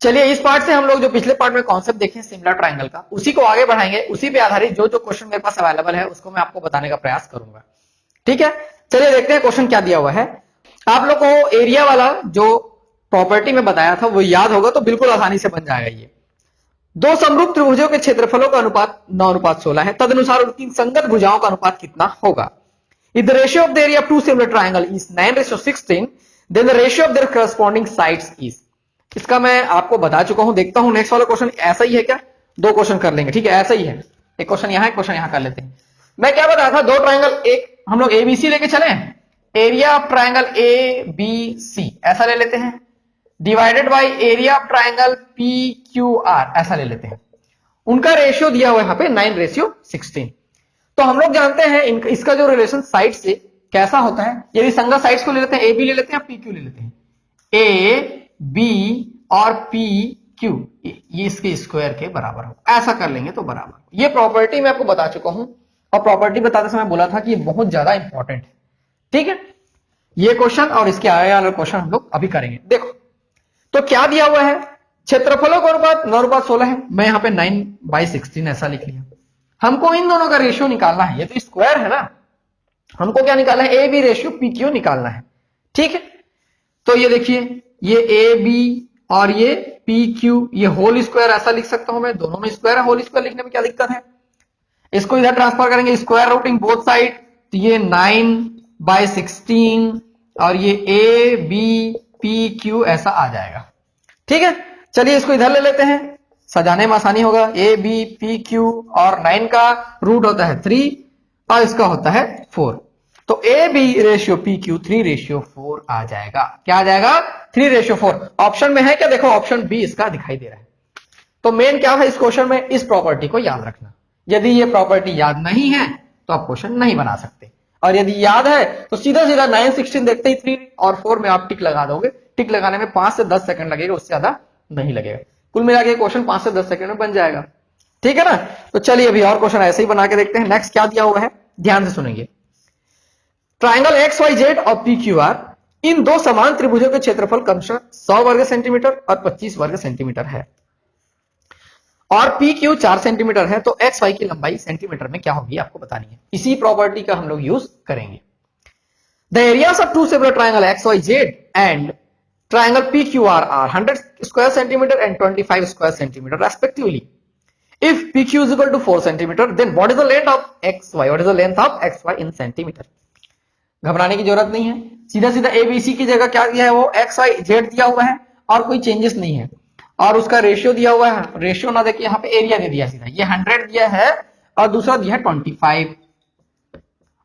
चलिए इस पार्ट से हम लोग जो पिछले पार्ट में कॉन्सेप्ट देखे सिमिलर ट्राइंगल का, उसी को आगे बढ़ाएंगे। उसी पे आधारित जो जो क्वेश्चन मेरे पास अवेलेबल है उसको मैं आपको बताने का प्रयास करूंगा। ठीक है, चलिए देखते हैं क्वेश्चन क्या दिया हुआ है। आप लोग को एरिया वाला जो प्रॉपर्टी में बताया था वो याद होगा तो बिल्कुल आसानी से बन जाएगा। ये दो समरूप त्रिभुजों के क्षेत्रफलों का अनुपात 9:16 है, तदनुसार उनकी संगत भुजाओं का अनुपात कितना होगा। If the ratio of the area of two similar triangle is 9:16, then the ratio of their corresponding sides is। इसका मैं आपको बता चुका हूं। देखता हूं नेक्स्ट वाला क्वेश्चन ऐसा ही है क्या। दो क्वेश्चन कर लेंगे, ठीक है, ऐसा ही है। एक क्वेश्चन यहां, एक क्वेश्चन यहां कर लेते हैं। मैं क्या बताया था, दो ट्राइंगल, एक हम लोग एबीसी लेके चले, area of triangle A B C ऐसा ले लेते हैं, divided by area of triangle P Q R ऐसा ले लेते हैं। उनका रेशियो दिया हुआ है यहाँ पे 9:16। तो हम लोग जानते हैं इसका जो रिलेशन साइड से कैसा होता है। यदि संगत साइड्स को ले लेते हैं, ए बी ले लेते हैं, पी क्यू ले लेते हैं, ए बी और पी क्यू ये इसके स्क्वायर के बराबर हो, ऐसा कर लेंगे तो बराबर। ये प्रॉपर्टी मैं आपको बता चुका हूं और प्रॉपर्टी बताते समय बोला था कि ये बहुत ज्यादा इंपॉर्टेंट है। ठीक है, ये क्वेश्चन और इसके आगे वाला क्वेश्चन हम लोग अभी करेंगे। देखो तो क्या दिया हुआ है, क्षेत्रफलों का अनुपात 9:16 है। मैं यहां पे 9/16 ऐसा लिख लिया। हमको इन दोनों का रेशियो निकालना है, ये तो स्क्वायर है ना, हमको क्या निकालना है, A B ratio P Q निकालना है। ठीक है, तो ये देखिए ये ए बी और ये पी क्यू, ये होल स्क्वायर ऐसा लिख सकता हूं मैं, दोनों में स्क्वायर है, होल स्क्वायर लिखने में क्या दिक्कत है। इसको इधर ट्रांसफर करेंगे, स्क्वायर रूटिंग बोथ साइड, तो ये 9/16 और ये ए बी पी क्यू ऐसा आ जाएगा। ठीक है, चलिए इसको इधर ले लेते हैं, सजाने में आसानी होगा। ए बी पी क्यू और 9 का रूट होता है 3 और इसका होता है 4, तो A B ratio P Q 3:4 आ जाएगा। क्या आ जाएगा, 3:4। ऑप्शन में है क्या, देखो ऑप्शन बी इसका दिखाई दे रहा है। तो मेन क्या है इस क्वेश्चन में, इस प्रॉपर्टी को याद रखना। यदि ये प्रॉपर्टी याद नहीं है तो आप क्वेश्चन नहीं बना सकते, और यदि याद है तो सीधा सीधा 9:16 देखते ही 3 और 4 में आप टिक लगा दोगे। टिक लगाने में 5 से 10 सेकंड लगेगा, उससे ज्यादा नहीं लगेगा। कुल मिला के क्वेश्चन 5 से 10 सेकंड में बन जाएगा। ठीक है ना, तो चलिए अभी और क्वेश्चन ऐसे ही बना के देखते हैं। नेक्स्ट क्या दिया हुआ है, ध्यान से सुनेंगे। ट्राइंगल एक्स वाई जेड और पी क्यू आर, इन दो समान त्रिभुजों के क्षेत्रफल क्रमशः 100 वर्ग सेंटीमीटर और 25 वर्ग सेंटीमीटर है, और पी क्यू 4 सेंटीमीटर है। तो एक्स वाई की लंबाई सेंटीमीटर में क्या होगी आपको बतानी है। इसी प्रॉपर्टी का हम लोग यूज करेंगे। The areas of two similar triangle X Y Z and triangle PQR are 100 square centimeter and 25 square centimeter respectively. If PQ is equal to 4 centimeter, then what is the length of XY? What is the length of XY in centimeter? घबराने की जरूरत नहीं है, सीधा सीधा ABC की जगह क्या दिया है, वो XY Z दिया हुआ है और कोई चेंजेस नहीं है, और उसका रेशियो दिया हुआ है। रेशियो ना देखिए, यहाँ पे एरिया दे दिया सीधा, ये 100 दिया है और दूसरा दिया है 25,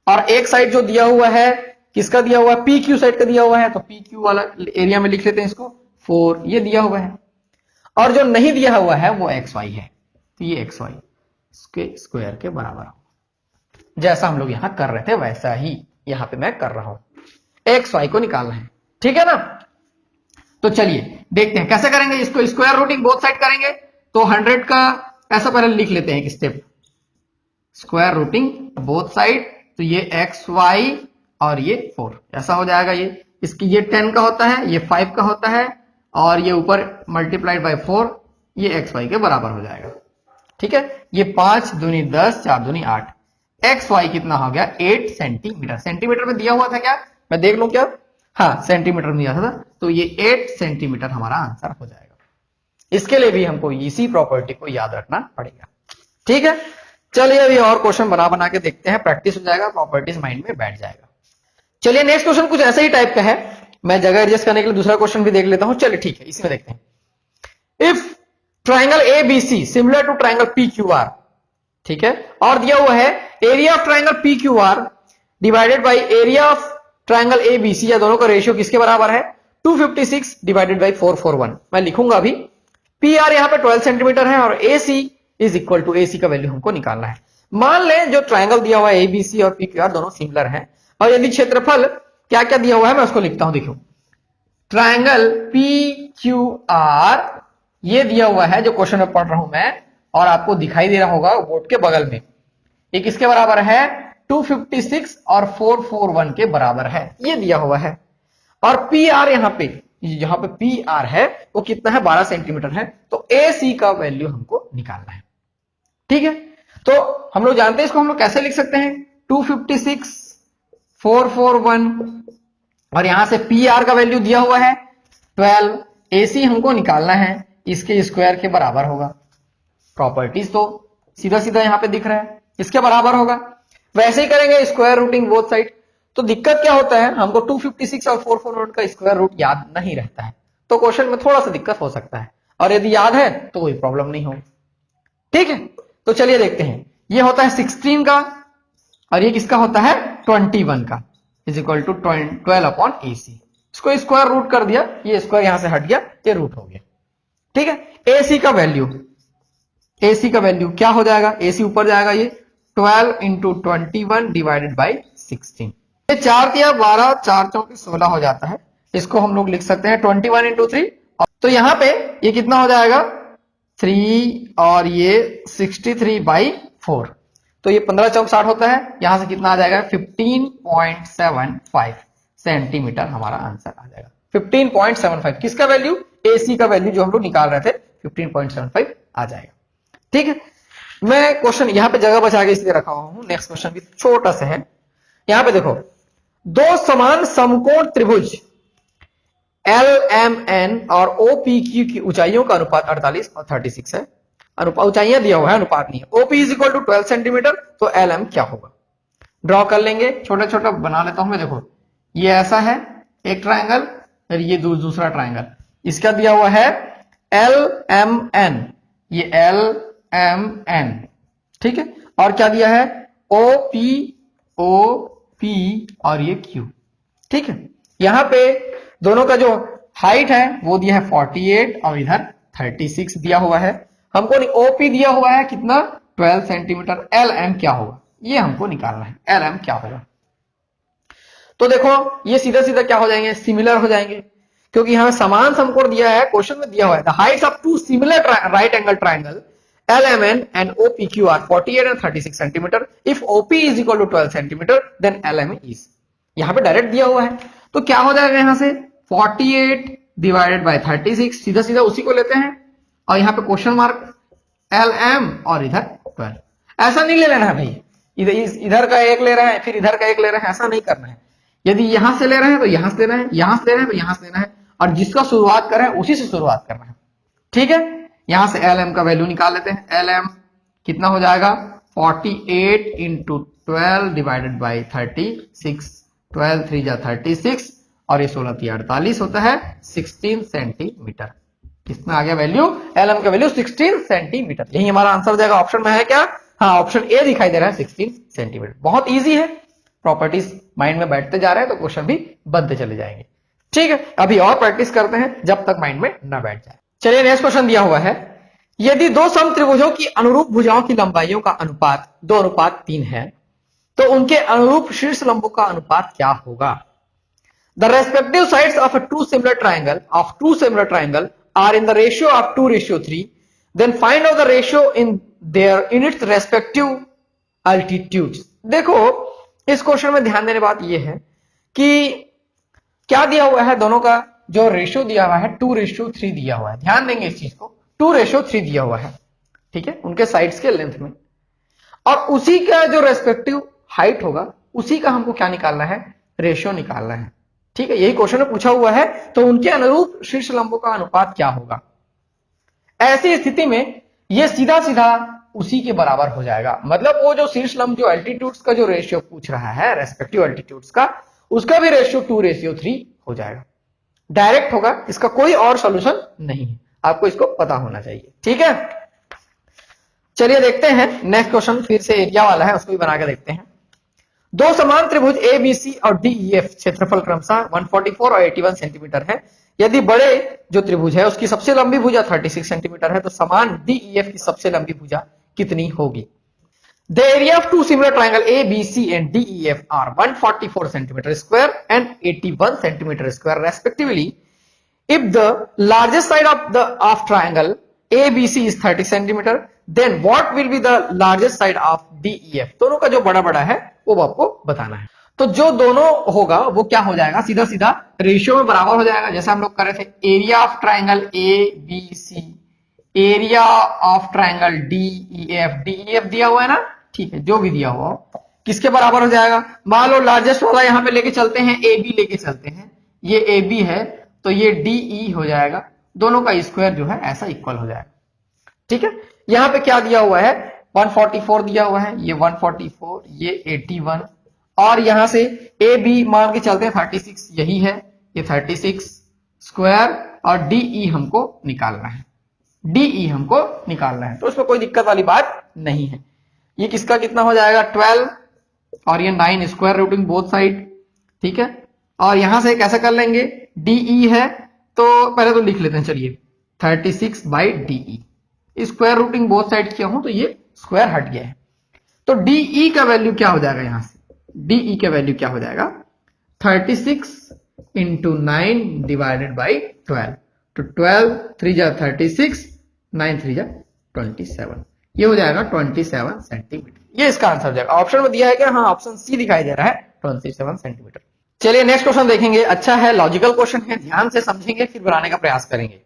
और एक साइड जो दिया हुआ है किसका दिया हुआ है, पी क्यू साइड का दिया हुआ है, तो पी क्यू वाला एरिया में लिख लेते हैं इसको 4, ये दिया हुआ है। और जो नहीं दिया हुआ है वो एक्स वाई है, तो ये एक्स वाई इसके स्क्वायर के बराबर हो। जैसा हम लोग यहां कर रहे थे वैसा ही यहां पे मैं कर रहा हूं, एक्स वाई को निकालना है। ठीक है ना, तो चलिए देखते हैं कैसे करेंगे इसको। स्क्वायर रूटिंग बोथ साइड करेंगे, तो 100 का ऐसा पहले लिख लेते हैं एक step, square rooting both side, तो ये एक्स वाई और ये 4 ऐसा हो जाएगा। ये इसकी ये 10 का होता है, ये 5 का होता है, और ये ऊपर मल्टीप्लाइड बाय 4, ये एक्स वाई के बराबर हो जाएगा। ठीक है, ये 5 दूनी 10, 4 दूनी 8, एक्स वाई कितना हो गया 8 सेंटीमीटर। सेंटीमीटर में दिया हुआ था क्या, मैं देख लूं क्या, हाँ सेंटीमीटर में दिया था, तो ये 8 सेंटीमीटर हमारा आंसर हो जाएगा। इसके लिए भी हमको इसी प्रॉपर्टी को याद रखना पड़ेगा। ठीक है, चलिए अभी और क्वेश्चन बना बना के देखते हैं, प्रैक्टिस हो जाएगा, प्रॉपर्टीज माइंड में बैठ जाएगा। चलिए नेक्स्ट क्वेश्चन कुछ ऐसे ही टाइप का है, मैं जगह एडजस्ट करने के लिए दूसरा क्वेश्चन भी देख लेता हूं। चलिए ठीक है, इसमें देखते हैं। If triangle A B C similar to triangle P Q R, ठीक है, और दिया हुआ है area of triangle P Q R divided by area of triangle A B C, या दोनों का रेशियो किसके बराबर है, 256 डिवाइडेड बाई 441। मैं लिखूंगा अभी, पी आर यहां पे 12 सेंटीमीटर है और ए सी इज इक्वल टू, ए सी का वैल्यू हमको निकालना है। मान लें जो ट्राइंगल दिया हुआ है ए बी सी और पी क्यू आर दोनों सिमिलर है, और यदि क्षेत्रफल क्या क्या दिया हुआ है मैं उसको लिखता हूं। देखो ट्राइंगल पी क्यू आर ये दिया हुआ है जो क्वेश्चन में पढ़ रहा हूं मैं, और आपको दिखाई दे रहा होगा बोर्ड के बगल में, ये किसके बराबर है, 256 और 441 के बराबर है, ये दिया हुआ है। और पी आर यहां पे यहाँ पे पी आर है वो कितना है 12 सेंटीमीटर है, तो ए सी का वैल्यू हमको निकालना है। ठीक है, तो हम लोग जानते हैं इसको हम लोग कैसे लिख सकते हैं 256,441 और यहां से पी आर का वैल्यू दिया हुआ है 12, ए सी हमको निकालना है, इसके स्क्वायर के बराबर होगा। प्रॉपर्टीज तो सीधा सीधा यहां पे दिख रहा है, इसके बराबर होगा। वैसे ही करेंगे स्क्वायर रूटिंग बोथ साइड। तो दिक्कत क्या होता है, हमको 256 और 441 का स्क्वायर रूट याद नहीं रहता है, तो क्वेश्चन में थोड़ा सा दिक्कत हो सकता है, और यदि याद है तो कोई प्रॉब्लम नहीं होगी। ठीक है, तो चलिए देखते हैं। ये होता है 16 का और ये किसका होता है 21 का, इज इक्वल टू 12 अपॉन ए सी। इसको स्क्वायर रूट कर दिया, ये स्क्वायर यहां से हट गया, ये रूट हो गया। ठीक है, ए सी का वैल्यू, ए सी का वैल्यू क्या हो जाएगा, ए सी ऊपर जाएगा, ये 12 इंटू 21 डिवाइडेड बाई 16। ये 4 दिया 12, 4 चौके 16 हो जाता है। इसको हम लोग लिख सकते हैं 21 इंटू 3, तो यहां पे ये कितना हो जाएगा 3 और ये 63 बाई 4, तो ये 15 चौक 60 होता है। यहां से कितना आ जाएगा 15.75 सेंटीमीटर हमारा आंसर आ जाएगा। 15.75 किसका वैल्यू, ए सी का वैल्यू जो हम लोग निकाल रहे थे 15.75 आ जाएगा। ठीक है, मैं क्वेश्चन यहां पे जगह बचा के इसलिए रखा हुआ हूं, नेक्स्ट क्वेश्चन भी छोटा सा है। यहां पे देखो, दो समान समकोण त्रिभुज एल एम एन और ओ पी क्यू की ऊंचाइयों का अनुपात 48 और 36 है। ऊंचाइयां दिया हुआ है, अनुपात नहीं है। OP is equal to 12 centimetre, तो एल एम क्या होगा, ड्रॉ कर लेंगे। छोटा छोटा बना लेता हूं मैं। देखो ये ऐसा है एक ट्रायंगल, और ये दूसरा ट्रायंगल, इसका दिया हुआ है एल एम एन, ये एल एम एन। ठीक है, और क्या दिया है ओ पी और ये क्यू। ठीक है, यहां पे दोनों का जो हाइट है वो दिया है 48 और इधर 36 दिया हुआ है। हमको ओपी दिया हुआ है कितना 12 सेंटीमीटर। एल एम क्या होगा ये हमको निकालना है, एल एम क्या होगा। तो देखो ये सीधा सीधा क्या हो जाएंगे, सिमिलर हो जाएंगे, क्योंकि यहां समान समकोण दिया है, क्वेश्चन में दिया हुआ है the heights of two similar right angle triangle LMN and OPQ are 48 and 36 centimeter. If OP is equal to 12 centimeter, then LMN is. यहां पे डायरेक्ट दिया हुआ है, तो क्या हो जाएगा यहां से 48 डिवाइडेड बाय 36, सीधा सीधा उसी को लेते हैं, और यहां पे क्वेश्चन मार्क LM और इधर 12। ऐसा नहीं ले लेना है भाई, इधर का एक ले रहे हैं फिर इधर का एक ले रहे हैं, ऐसा नहीं करना है। यदि यहां से ले रहे हैं तो यहां से लेना है, यहां से ले रहे हैं तो यहां से लेना है, और जिसका शुरुआत कर रहे हैं उसी से शुरुआत करना है। ठीक है, यहां से एल एम का वैल्यू निकाल लेते हैं। एल एम कितना हो जाएगा 48 इंटू 12 डिवाइडेड बाई 36, 12 3 जा 36 और ये 16 3 48 होता है 16 सेंटीमीटर। कितना आ गया वैल्यू, एल एम का वैल्यू 16 सेंटीमीटर। यही हमारा आंसर हो जाएगा। ऑप्शन में है क्या, हाँ ऑप्शन ए दिखाई दे रहा है 16 सेंटीमीटर। बहुत ईजी है, प्रॉपर्टीज माइंड में बैठते जा रहे हैं तो क्वेश्चन भी बनते चले जाएंगे। ठीक है, अभी और प्रैक्टिस करते हैं जब तक माइंड में ना बैठ जाए। चलिए नेक्स्ट क्वेश्चन दिया हुआ है, यदि दो समत्रिभुजों की अनुरूप भुजाओं की लंबाइयों का अनुपात 2:3 है तो उनके अनुरूप शीर्ष लंबों का अनुपात क्या होगा। The respective sides of two similar triangle are in the ratio of 2:3, then find out the ratio in its respective altitudes. देखो इस क्वेश्चन में ध्यान देने बात यह है कि क्या दिया हुआ है, दोनों का जो रेशियो दिया हुआ है 2:3 दिया हुआ है। ध्यान देंगे इस चीज को, 2:3 दिया हुआ है। ठीक है, उनके साइड्स के लेंथ में, और उसी का जो रेस्पेक्टिव हाइट होगा उसी का हमको क्या निकालना है, रेशियो निकालना है। ठीक है, यही क्वेश्चन में पूछा हुआ है, तो उनके अनुरूप शीर्ष लंबों का अनुपात क्या होगा। ऐसी स्थिति में यह सीधा सीधा उसी के बराबर हो जाएगा। मतलब वो जो शीर्ष लंब जो एल्टीट्यूड्स का जो रेशियो पूछ रहा है, रेस्पेक्टिव एल्टीट्यूड्स का, उसका भी रेशियो 2:3 हो जाएगा। डायरेक्ट होगा, इसका कोई और सॉल्यूशन नहीं है, आपको इसको पता होना चाहिए। ठीक है, चलिए देखते हैं नेक्स्ट क्वेश्चन, फिर से एरिया वाला है, उसको भी बना के देखते हैं। दो समान त्रिभुज ABC और DEF क्षेत्रफल क्रमशः 144 और 81 सेंटीमीटर है। यदि बड़े जो त्रिभुज है उसकी सबसे लंबी भुजा 36 सेंटीमीटर है, तो समान DEF की सबसे लंबी भुजा कितनी होगी। The area of two similar triangle ABC and DEF are 144 centimeter square and 81 centimeter square respectively. If the largest side of triangle ABC is 30 centimeter, then what will be the largest side of DEF? दोनों का जो बड़ा बड़ा है वो आपको बताना है। तो जो दोनों होगा वो क्या हो जाएगा, सीधा सीधा रेशियो में बराबर हो जाएगा। जैसे हम लोग कर रहे थे area of triangle A B C, area of triangle D E F दिया हुआ है ना, ठीक है, जो भी दिया हुआ हो किसके बराबर हो जाएगा। मान लो लार्जेस्ट वाला यहां पे लेके चलते हैं, ए बी लेके चलते हैं, ये ए बी है तो ये डी ई हो जाएगा, दोनों का स्क्वायर जो है ऐसा इक्वल हो जाएगा। ठीक है, यहां पे क्या दिया हुआ है, 144 दिया हुआ है, ये 144, ये 81, और यहां से ए बी मान के चलते हैं 36, यही है, ये 36 स्क्वायर, और डीई हमको निकालना है, डीई हमको निकालना है, तो उसमें कोई दिक्कत वाली बात नहीं है। ये किसका कितना हो जाएगा 12, और ये 9 स्क्वायर रूटिंग बोथ साइड। ठीक है, और यहां से कैसे कर लेंगे, डीई है तो पहले तो लिख लेते हैं, चलिए 36 by DE, square rooting both side किया हूं तो ये स्क्वायर हट गया है, तो डीई का वैल्यू क्या हो जाएगा, यहां से डीई का वैल्यू क्या हो जाएगा 36 इंटू 9 डिवाइडेड बाई 12, तो 12 3 जा 36, 9 3 जा 27, ये हो जाएगा 27 सेंटीमीटर। ये इसका आंसर हो जाएगा। ऑप्शन में दिया है कि हाँ, ऑप्शन सी दिखाई दे रहा है 27 सेंटीमीटर। चलिए नेक्स्ट क्वेश्चन देखेंगे। अच्छा है, लॉजिकल क्वेश्चन है, ध्यान से समझेंगे फिर बनाने का प्रयास करेंगे।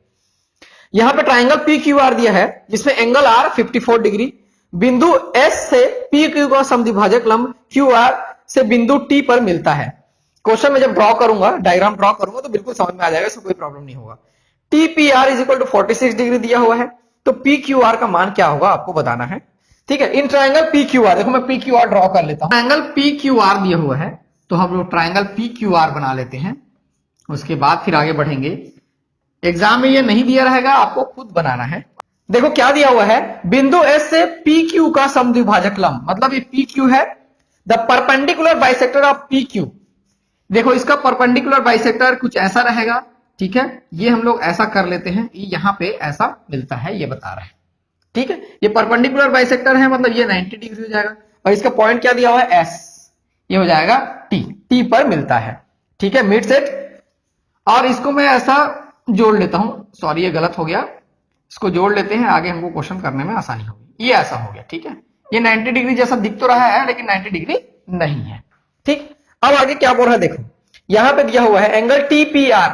यहां पे ट्राइंगल पी क्यू आर दिया है जिसमें एंगल आर 54 डिग्री, बिंदु एस से पी क्यू का समद्विभाजक लंब क्यू आर से बिंदु टी पर मिलता है। क्वेश्चन में जब ड्रॉ करूंगा, डायग्राम ड्रॉ करूंगा तो बिल्कुल समझ में आ जाएगा, इसमें कोई प्रॉब्लम नहीं होगा। T P R is equal to 46 degree दिया हुआ है, तो पी क्यू आर का मान क्या होगा आपको बताना है। ठीक है, in triangle P Q are, देखो मैं पी क्यू आर ड्रॉ कर लेता हूं। ट्राइंगल पी क्यू आर दिया हुआ है तो हम लोग ट्राइंगल पी क्यू आर बना लेते हैं, उसके बाद फिर आगे बढ़ेंगे। एग्जाम में ये नहीं दिया रहेगा, आपको खुद बनाना है। देखो क्या दिया हुआ है, बिंदु एस से पी क्यू का समद्विभाजक लंब, मतलब ये पी क्यू है, the perpendicular bisector of P Q. देखो इसका परपेंडिकुलर बाइसेक्टर कुछ ऐसा रहेगा, ठीक है, ये हम लोग ऐसा कर लेते हैं, यहां पे ऐसा मिलता है, ये बता रहा है। ठीक है, ये परपेंडिकुलर बाइसेक्टर है, मतलब ये 90 डिग्री हो जाएगा, और इसका पॉइंट क्या दिया हुआ है एस, ये हो जाएगा टी, टी पर मिलता है। ठीक है, मिड सेट, और इसको मैं ऐसा जोड़ लेता हूं, सॉरी ये गलत हो गया, इसको जोड़ लेते हैं, आगे हमको क्वेश्चन करने में आसानी होगी। ये ऐसा हो गया, ठीक है, ये 90 डिग्री जैसा दिख तो रहा है लेकिन 90 डिग्री नहीं है। ठीक, अब आगे क्या बोल रहा है, देखो यहां पे दिया हुआ है एंगल टीपीआर,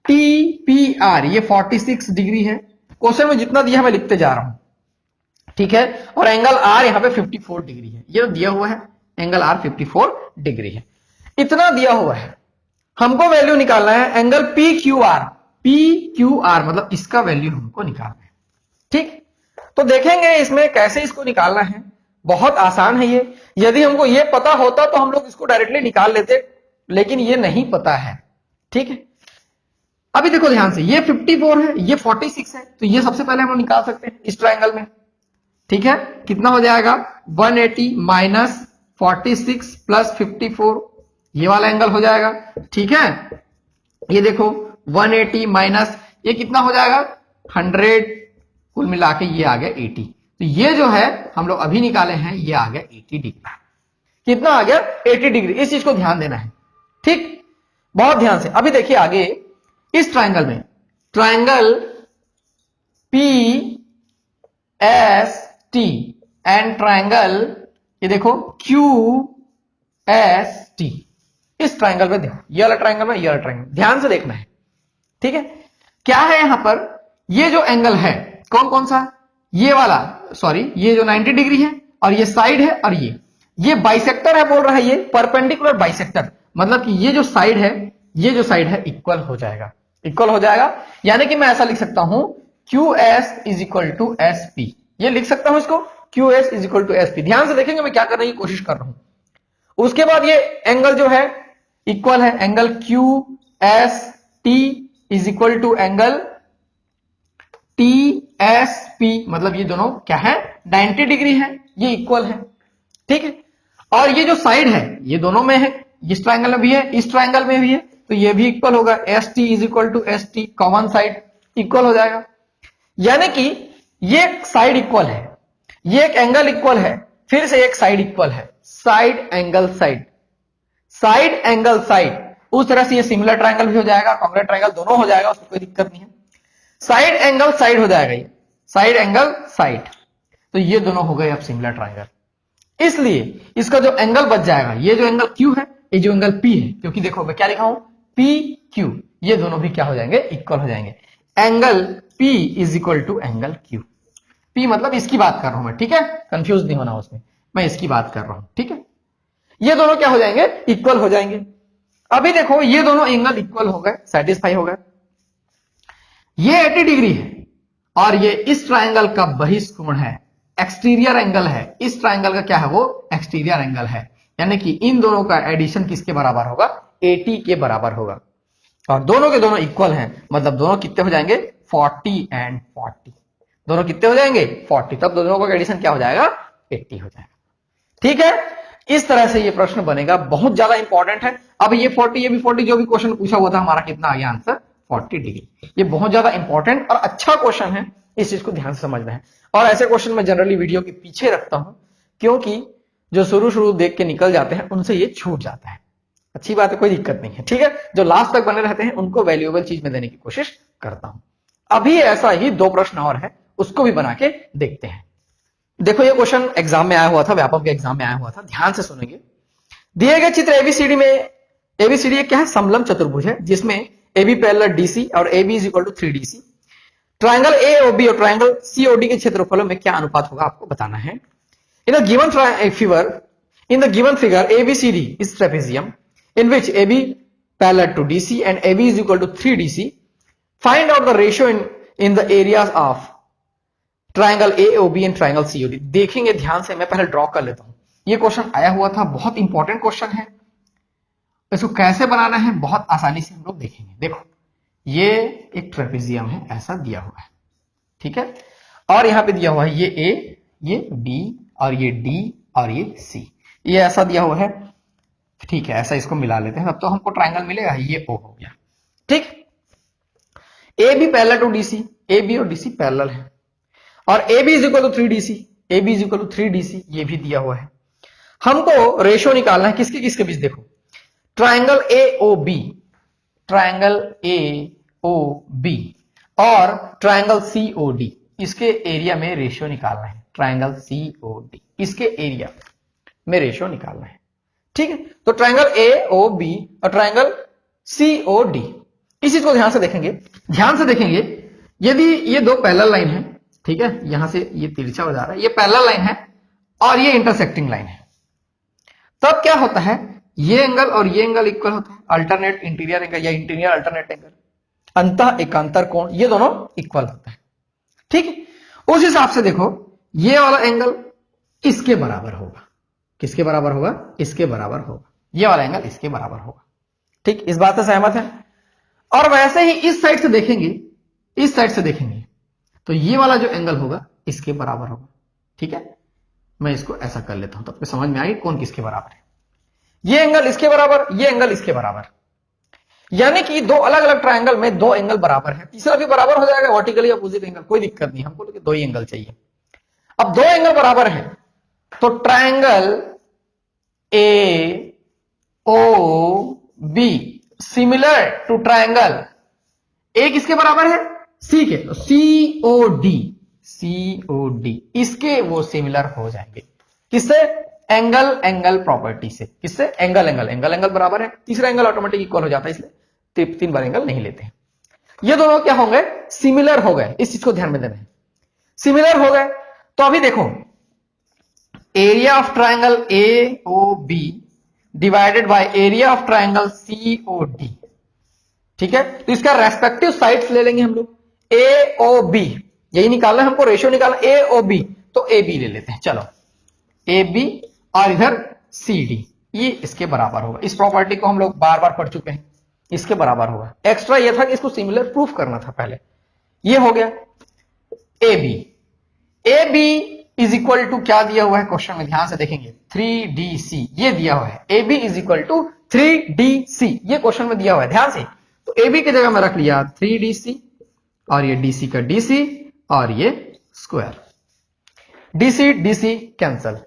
टीपीआर ये 46 डिग्री है, क्वेश्चन में जितना दिया मैं लिखते जा रहा हूं। ठीक है, और एंगल आर यहां पे 54 डिग्री है, ये तो दिया हुआ है, एंगल आर 54 डिग्री है, इतना दिया हुआ है। हमको वैल्यू निकालना है angle P Q are, P Q are मतलब इसका वैल्यू हमको निकालना है। ठीक, तो देखेंगे इसमें कैसे इसको निकालना है, बहुत आसान है ये। यदि हमको ये पता होता तो हम लोग इसको डायरेक्टली निकाल लेते, लेकिन ये नहीं पता है। ठीक है, अभी देखो ध्यान से, ये 54 है, ये 46 है, तो ये सबसे पहले हम लोग निकाल सकते हैं इस ट्राइंगल में। ठीक है, कितना हो जाएगा 180 माइनस 46 प्लस 54, ये वाला एंगल हो जाएगा। ठीक है, ये देखो 180 माइनस ये कितना हो जाएगा 100, कुल मिला के ये आ गया 80, तो ये जो है हम लोग अभी निकाले हैं ये आ गया 80 डिग्री। कितना आ गया 80 डिग्री, इस चीज को ध्यान देना है। ठीक, बहुत ध्यान से। अभी देखिए आगे इस ट्राइंगल में, triangle P S T and triangle ये देखो क्यू एस टी, इस ट्राइंगल में देखो, ये वाला ट्राइंगल में, ये वाला ट्राइंगल, ध्यान से देखना है। ठीक है, क्या है यहां पर, ये जो एंगल है कौन कौन सा, ये वाला, सॉरी ये जो 90 डिग्री है, और ये साइड है, और ये बाइसेक्टर है, बोल रहा है ये परपेंडिकुलर बाइसेक्टर, मतलब कि ये जो साइड है, ये जो साइड है इक्वल हो जाएगा, इक्वल हो जाएगा। यानी कि मैं ऐसा लिख सकता हूं Q S is equal to S P, ये लिख सकता हूं इसको, Q S is equal to S P. ध्यान से देखेंगे मैं क्या करने की कोशिश कर रहा हूं। उसके बाद ये एंगल जो है इक्वल है, angle Q S T is equal to angle T S P, मतलब ये दोनों क्या है 90 डिग्री है, ये इक्वल है। ठीक है, और ये जो साइड है ये दोनों में है, इस ट्राइंगल में भी है, इस ट्राइंगल में भी है, तो ये भी इक्वल होगा, S T is equal to S T, common side equal हो जाएगा। यानी कि ये साइड इक्वल है, ये एक एंगल इक्वल है, फिर से एक साइड इक्वल है, side angle side, side angle side, उस तरह से ये सिमिलर ट्राइंगल भी हो जाएगा, कॉन्ग्रुएंट ट्राइंगल दोनों हो जाएगा, उसमें कोई दिक्कत नहीं है। साइड एंगल साइड हो जाएगा, ये साइड एंगल साइड, तो ये दोनों हो गए अब सिमिलर ट्राइंगल। इसलिए इसका जो एंगल बच जाएगा, ये जो एंगल क्यू है ये जो एंगल P है, क्योंकि देखो मैं क्या लिखा हूं PQ, ये दोनों भी क्या हो जाएंगे, इक्वल हो जाएंगे। Angle P is equal to angle Q। P मतलब इसकी बात कर रहा हूं मैं, ठीक है, कंफ्यूज नहीं होना उसमें, मैं इसकी बात कर रहा हूं, ठीक है। ये दोनों क्या हो जाएंगे, इक्वल हो जाएंगे। अभी देखो ये दोनों एंगल इक्वल हो गए, सेटिस्फाई हो गए। ये 80 डिग्री है और ये इस ट्राइंगल का बहिष्कोण है, एक्सटीरियर एंगल है। इस ट्राइंगल का क्या है, वो एक्सटीरियर एंगल है, यानी कि इन दोनों का एडिशन किसके बराबर होगा, 80 के बराबर होगा। और दोनों के दोनों इक्वल हैं, मतलब दोनों कितने हो जाएंगे, 40 एंड 40। दोनों कितने हो जाएंगे, 40। तब दोनों का एडिशन क्या हो जाएगा, 80 हो जाएगा। ठीक है, इस तरह से ये प्रश्न बनेगा, बहुत ज्यादा इंपॉर्टेंट है। अब ये 40, ये भी 40, जो भी क्वेश्चन पूछा हुआ था हमारा कितना आ गया आंसर, 40 डिग्री। ये बहुत ज्यादा इंपॉर्टेंट और अच्छा क्वेश्चन है, इस चीज को ध्यान से समझना है। और ऐसे क्वेश्चन मैं जनरली वीडियो के पीछे रखता हूं, क्योंकि जो शुरू देख के निकल जाते हैं उनसे ये छूट जाता है। अच्छी बात है, कोई दिक्कत नहीं है, ठीक है। जो लास्ट तक बने रहते हैं उनको वैल्यूएबल चीज में देने की कोशिश करता हूं। अभी ऐसा ही 2 प्रश्न और है, उसको भी बना के देखते हैं। देखो ये क्वेश्चन एग्जाम में आया हुआ था, व्यापक के एग्जाम में आया हुआ था, ध्यान से सुनेंगे। दिए गए चित्र एबीसीडी में, एबीसीडी क्या है, समलंब चतुर्भुज है, जिसमें एबी पैरेलल डीसी और AB is equal to 3DC। Triangle AOB और ट्राइंगल सीओडी के क्षेत्रफलों में क्या अनुपात होगा, आपको बताना है। In the given figure, in the given figure ABCD is trapezium in which AB parallel to DC and AB is equal to 3DC. Find out the ratio in the areas of triangle AOB and triangle COD. देखेंगे ध्यान से, मैं पहले draw कर लेता हूं। ये question आया हुआ था, बहुत इंपॉर्टेंट क्वेश्चन है। इसको कैसे बनाना है, बहुत आसानी से हम लोग देखेंगे। देखो ये एक ट्रेपेजियम है, ऐसा दिया हुआ है, ठीक है, और यहां पे दिया हुआ है ये A, ये B और ये D और ये C, ये ऐसा दिया हुआ है, ठीक है। ऐसा इसको मिला लेते हैं, अब तो हमको ट्राइंगल मिलेगा, ये O हो गया, ठीक। A B parallel to DC, A B और डीसी पैरेलल है, और A B is equal to 3DC, A B is equal to 3DC, ये भी दिया हुआ है। हमको रेशियो निकालना है किसके किसके बीच। देखो triangle A O B, triangle A O B और ट्राइंगल सी ओ डी, इसके एरिया में रेशियो निकालना है। ट्राइंगल सी ओ डी, इसके एरिया में रेशियो निकालना है, ठीक है। तो ट्राइंगल ए ओ बी और ट्राइंगल सी ओ डी, इस चीज को ध्यान से देखेंगे, ध्यान से देखेंगे। यदि ये 2 पैरेलल लाइन है, ठीक है, यहां से ये तिरछा हो जा रहा है, ये पैरेलल लाइन है और ये इंटरसेक्टिंग लाइन है, तब क्या होता है, ये एंगल और ये एंगल इक्वल होता है, अल्टरनेट इंटीरियर एंगल या इंटीरियर अल्टरनेट एंगल, अंतः एकांतर कोण, ये दोनों इक्वल होता है, ठीक है। उस हिसाब से देखो ये वाला एंगल इसके बराबर होगा, किसके बराबर होगा, इसके बराबर होगा, ये वाला एंगल इसके बराबर होगा, ठीक। इस बात से सहमत है। और वैसे ही इस साइड से देखेंगे, इस साइड से देखेंगे तो ये वाला जो एंगल होगा इसके बराबर होगा, ठीक है। मैं इसको ऐसा कर लेता हूं, तो आपको समझ में आएगी कौन किसके बराबर है। ये एंगल इसके बराबर, ये एंगल इसके बराबर, यानी कि 2 अलग अलग ट्राइंगल में 2 एंगल बराबर है, तीसरा भी बराबर हो जाएगा, वर्टिकली अपोजिट एंगल, कोई दिक्कत नहीं, हमको लेकिन 2 ही एंगल चाहिए। अब 2 एंगल बराबर है, तो triangle A O B similar to triangle A किसके बराबर है, सी के, तो सी ओ डी, सी ओ डी, इसके वो सिमिलर हो जाएंगे, किससे, एंगल एंगल प्रॉपर्टी से, किससे, एंगल एंगल, एंगल एंगल बराबर है, तीसरा एंगल ऑटोमेटिक इक्वल हो जाता है, इसलिए 3 बार एंगल नहीं लेते हैं। ये दोनों क्या होंगे, सिमिलर हो गए, इस चीज को ध्यान में देना है, सिमिलर हो गए। तो अभी देखो area of triangle A O B divided by area of triangle C O D, ठीक है। तो इसका रेस्पेक्टिव साइड्स ले लेंगे हम लोग, ए ओ बी, यही निकालना है हमको, रेशियो निकालना, ए ओ बी, तो ए बी ले लेते हैं, चलो ए बी और इधर सी डी, ये इसके बराबर होगा। इस प्रॉपर्टी को हम लोग बार बार पढ़ चुके हैं, इसके बराबर होगा। एक्स्ट्रा ये था कि इसको सिमिलर प्रूफ करना था पहले, ये हो गया। A B, A B is equal to क्या दिया हुआ है क्वेश्चन में, ध्यान से देखेंगे, 3DC, ये दिया हुआ है, A B is equal to 3DC, ये क्वेश्चन में दिया हुआ है, ध्यान से। तो ए बी की जगह में रख लिया 3DC और ये DC का DC और ये square, DC DC cancel,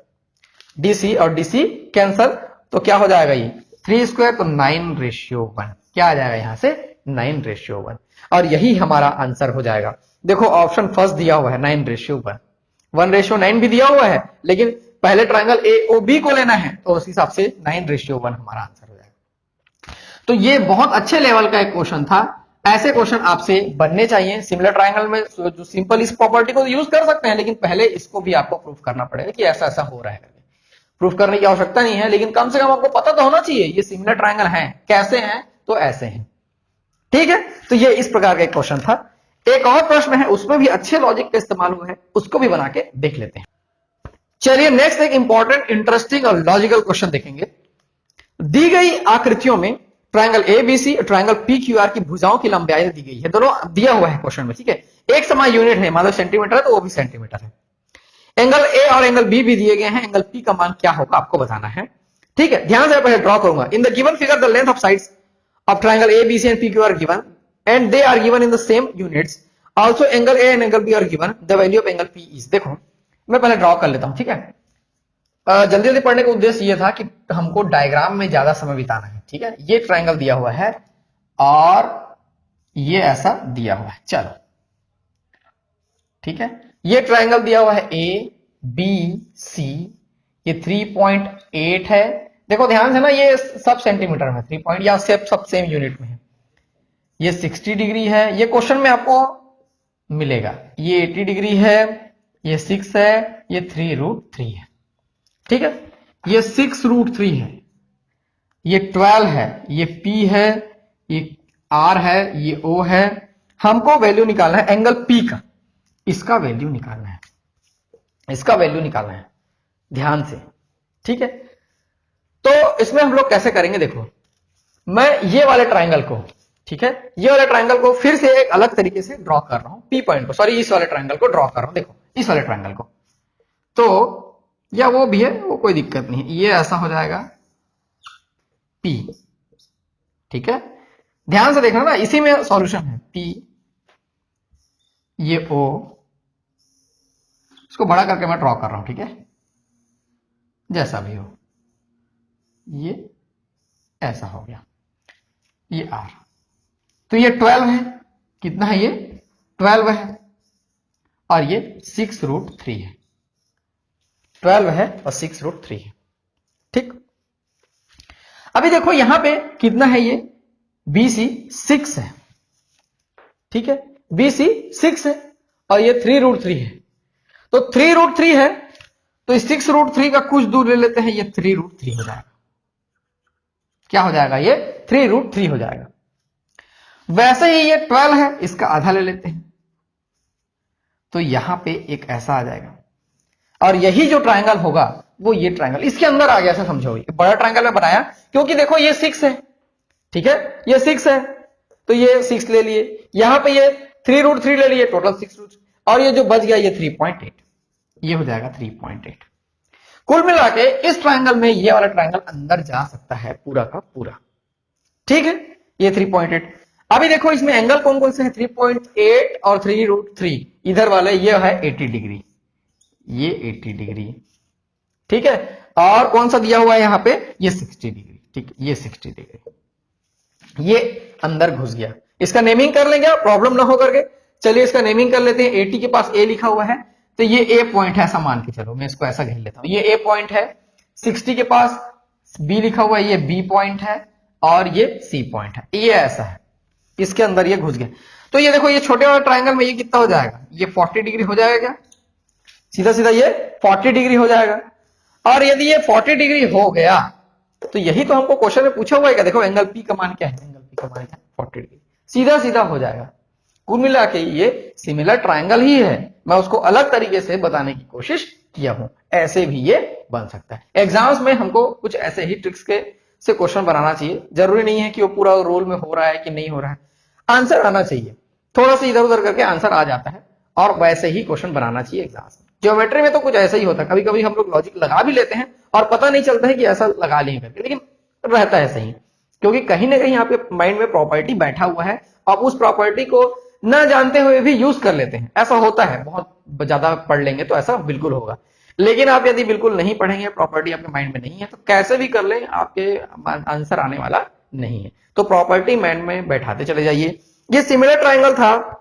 DC और DC कैंसल, तो क्या हो जाएगा, ये 3 स्क्वायर, तो 9:1, क्या आ जाएगा यहां से, 9:1, और यही हमारा आंसर हो जाएगा। देखो ऑप्शन फर्स्ट दिया हुआ है 9:1, 1:9 भी दिया हुआ है, लेकिन पहले ट्राइंगल ए ओ बी को लेना है, तो उस हिसाब से 9:1 हमारा आंसर हो जाएगा। तो ये बहुत अच्छे लेवल का एक क्वेश्चन था। ऐसे क्वेश्चन आपसे बनने चाहिए। सिमिलर ट्रायंगल में जो सिंपल इस प्रॉपर्टी को यूज कर सकते हैं, लेकिन पहले इसको भी आपको प्रूफ करना पड़ेगा कि ऐसा ऐसा हो रहा है। प्रूफ करने की आवश्यकता नहीं है, लेकिन कम से कम आपको पता तो होना चाहिए ये सिमिलर ट्रायंगल है, कैसे हैं, तो ऐसे हैं। ठीक है, तो ये इस प्रकार का एक क्वेश्चन था। एक और प्रश्न है, उसमें भी अच्छे लॉजिक का इस्तेमाल हुआ है, उसको भी बना के देख लेते हैं। चलिए नेक्स्ट एक इंपॉर्टेंट, इंटरेस्टिंग और लॉजिकल क्वेश्चन देखेंगे। दी गई आकृतियों में ट्रायंगल एबीसी और ट्रायंगल पीक्यूआर की भुजाओं की लंबाई दी गई है, दोनों दिया हुआ है क्वेश्चन में। ठीक है, एक समान यूनिट है, मान लो सेंटीमीटर है तो वो भी सेंटीमीटर है। एंगल ए और एंगल बी भी दिए गए हैं, एंगल पी का मान क्या होगा आपको बताना है। ठीक है, ध्यान से पहले ड्रॉ करूंगा। In the given figure the length of sides of triangle ABC and PQR given and they are given in the same units. Also angle A and angle B are given, the value of angle P is. देखो मैं पहले draw कर लेता हूं। ठीक है, जल्दी जल्दी पढ़ने का उद्देश्य ये था कि हमको डायग्राम में ज्यादा समय बिताना है। ठीक है, ये ट्रायंगल दिया हुआ है और ये ऐसा दिया हुआ है। चलो ठीक है, ये ट्रायंगल दिया हुआ है ए बी सी, ये 3.8 है। देखो ध्यान से ना, ये सब सेंटीमीटर में 3 पॉइंट या सब सेम यूनिट में है। ये 60 डिग्री है, ये क्वेश्चन में आपको मिलेगा। ये 80 डिग्री है, ये 6 है, ये 3√3 है। ठीक है, ये 6√3 है, ये 12 है, ये P है, ये R है, ये O है। हमको वैल्यू निकालना है एंगल P का, इसका वैल्यू निकालना है, इसका वैल्यू निकालना है ध्यान से। ठीक है, तो इसमें हम लोग कैसे करेंगे, देखो मैं ये वाले ट्रायंगल को, ठीक है, ये वाले ट्रायंगल को फिर से एक अलग तरीके से ड्रॉ कर रहा हूं। P पॉइंट को, सॉरी इस वाले ट्रायंगल को ड्रॉ कर रहा हूं। देखो इस वाले ट्रायंगल को, तो या वो भी है, वो कोई दिक्कत नहीं है, ये ऐसा हो जाएगा P। ठीक है, ध्यान से देखना ना, इसी में सॉल्यूशन है। P, ये O, इसको बड़ा करके मैं ड्रॉ कर रहा हूं। ठीक है, जैसा भी हो, ये ऐसा हो गया, ये R। तो ये 12 है, कितना है ये 12 है, और ये 6√3 है। 12 है और 6√3 है। ठीक, अभी देखो यहां पे कितना है, ये BC 6 है। ठीक है, BC 6 है और ये 3√3 है। तो 3√3 है, तो 6√3 का कुछ दूर ले लेते हैं, ये 3√3 हो जाएगा। क्या हो जाएगा, ये 3√3 हो जाएगा। वैसे ही ये 12 है, इसका आधा ले लेते हैं, तो यहां पे एक ऐसा आ जाएगा। और यही जो ट्रायंगल होगा वो ये ट्रायंगल इसके अंदर आ गया, ऐसा समझो। ये बड़ा ट्रायंगल में बनाया क्योंकि देखो ये 6 है। ठीक है, ये 6 है, तो ये 6 ले लिए, यहां पे ये 3√3 ले लिए, टोटल 6√3, और ये जो बच गया ये 3.8, ये हो जाएगा 3.8। कुल मिला के इस ट्रायंगल में ये वाला ट्रायंगल अंदर जा सकता है पूरा का पूरा। ठीक है, ये 3.8। अभी देखो इसमें एंगल कौन कौन से हैं, 3.8 और 3√3। इधर वाले ये है 80 डिग्री, ये 80 डिग्री। ठीक है, और कौन सा दिया हुआ है यहां पे, ये 60 डिग्री। ठीक, ये 60 डिग्री, ये अंदर घुस गया। इसका नेमिंग कर लेंगे, प्रॉब्लम ना हो करके। चलिए इसका नेमिंग कर लेते हैं। 80 के पास A लिखा हुआ है, तो ये A पॉइंट है, ऐसा मान के चलो, मैं इसको ऐसा घेर लेता हूं, ये A पॉइंट है। 60 के पास B लिखा हुआ है, ये B पॉइंट है, और ये C पॉइंट है, ये ऐसा है, इसके अंदर ये घुस गया। तो ये देखो, ये छोटे वाले ट्रायंगल में ये कितना हो जाएगा, ये 40 डिग्री हो जाएगा। क्या सीधा सीधा ये 40 डिग्री हो जाएगा। और यदि ये 40 डिग्री हो गया, तो यही तो हमको क्वेश्चन में पूछा हुआ है। देखो एंगल P का मान क्या है, एंगल P का मान क्या है, 40 डिग्री। सीधा सीधा हो जाएगा। कुल मिला के ये सिमिलर ट्रायंगल ही है, मैं उसको अलग तरीके से बताने की कोशिश किया हूं। ऐसे भी ये बन सकता है। एग्जाम्स में हमको कुछ ऐसे ही ट्रिक्स के से क्वेश्चन बनाना चाहिए। जरूरी नहीं है कि वो पूरा रोल में हो रहा है कि नहीं हो रहा है, आंसर आना चाहिए। थोड़ा सा इधर उधर करके आंसर आ जाता है, और वैसे ही क्वेश्चन बनाना चाहिए एग्जाम्स में। ज्योमेट्री में तो कुछ ऐसा ही होता है, कभी कभी हम लोग लॉजिक लगा भी लेते हैं और पता नहीं चलता है कि ऐसा लगा लिए करके, लेकिन रहता है सही, क्योंकि कहीं ना कहीं आपके माइंड में प्रॉपर्टी बैठा हुआ है, आप उस प्रॉपर्टी को न जानते हुए भी यूज कर लेते हैं। ऐसा होता है, बहुत ज्यादा पढ़ लेंगे तो ऐसा बिल्कुल होगा। लेकिन आप यदि बिल्कुल नहीं पढ़ेंगे, प्रॉपर्टी आपके माइंड में नहीं है, तो कैसे भी कर लें आपके आंसर आने वाला नहीं है। तो प्रॉपर्टी माइंड में बैठाते चले जाइए। ये सिमिलर ट्रायंगल था।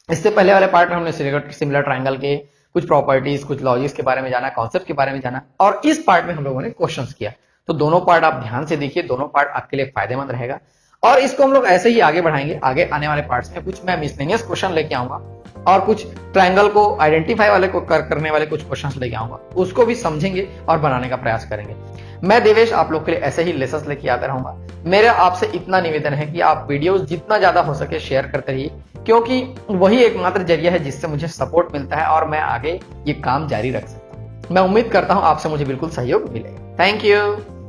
इससे पहले वाले पार्ट में हमने सिमिलर ट्रायंगल के कुछ प्रॉपर्टीज, कुछ लॉजिक्स के बारे में जाना, कॉन्सेप्ट के बारे में जाना, और इस पार्ट में हम लोगों ने क्वेश्चंस किया। तो दोनों पार्ट आप ध्यान से देखिए, दोनों पार्ट आपके लिए फायदेमंद रहेगा। और इसको हम लोग ऐसे ही आगे बढ़ाएंगे। आगे आने वाले पार्ट्स में कुछ मैं मिसलेनियस क्वेश्चन लेके आऊंगा और कुछ ट्रायंगल को आइडेंटिफाई वाले को करने वाले कुछ क्वेश्चंस लेके आऊंगा, उसको भी समझेंगे और बनाने का प्रयास करेंगे। मैं देवेश आप लोग के लिए ऐसे ही लेसन्स लेके आता रहूंगा। मेरा आपसे इतना निवेदन है कि आप वीडियोस जितना ज्यादा हो सके शेयर करते रहिए, क्योंकि वही एकमात्र जरिया है जिससे मुझे सपोर्ट मिलता है और मैं आगे ये काम जारी रख सकता हूं। मैं उम्मीद करता हूं आपसे मुझे बिल्कुल सहयोग मिलेगा। Thank you.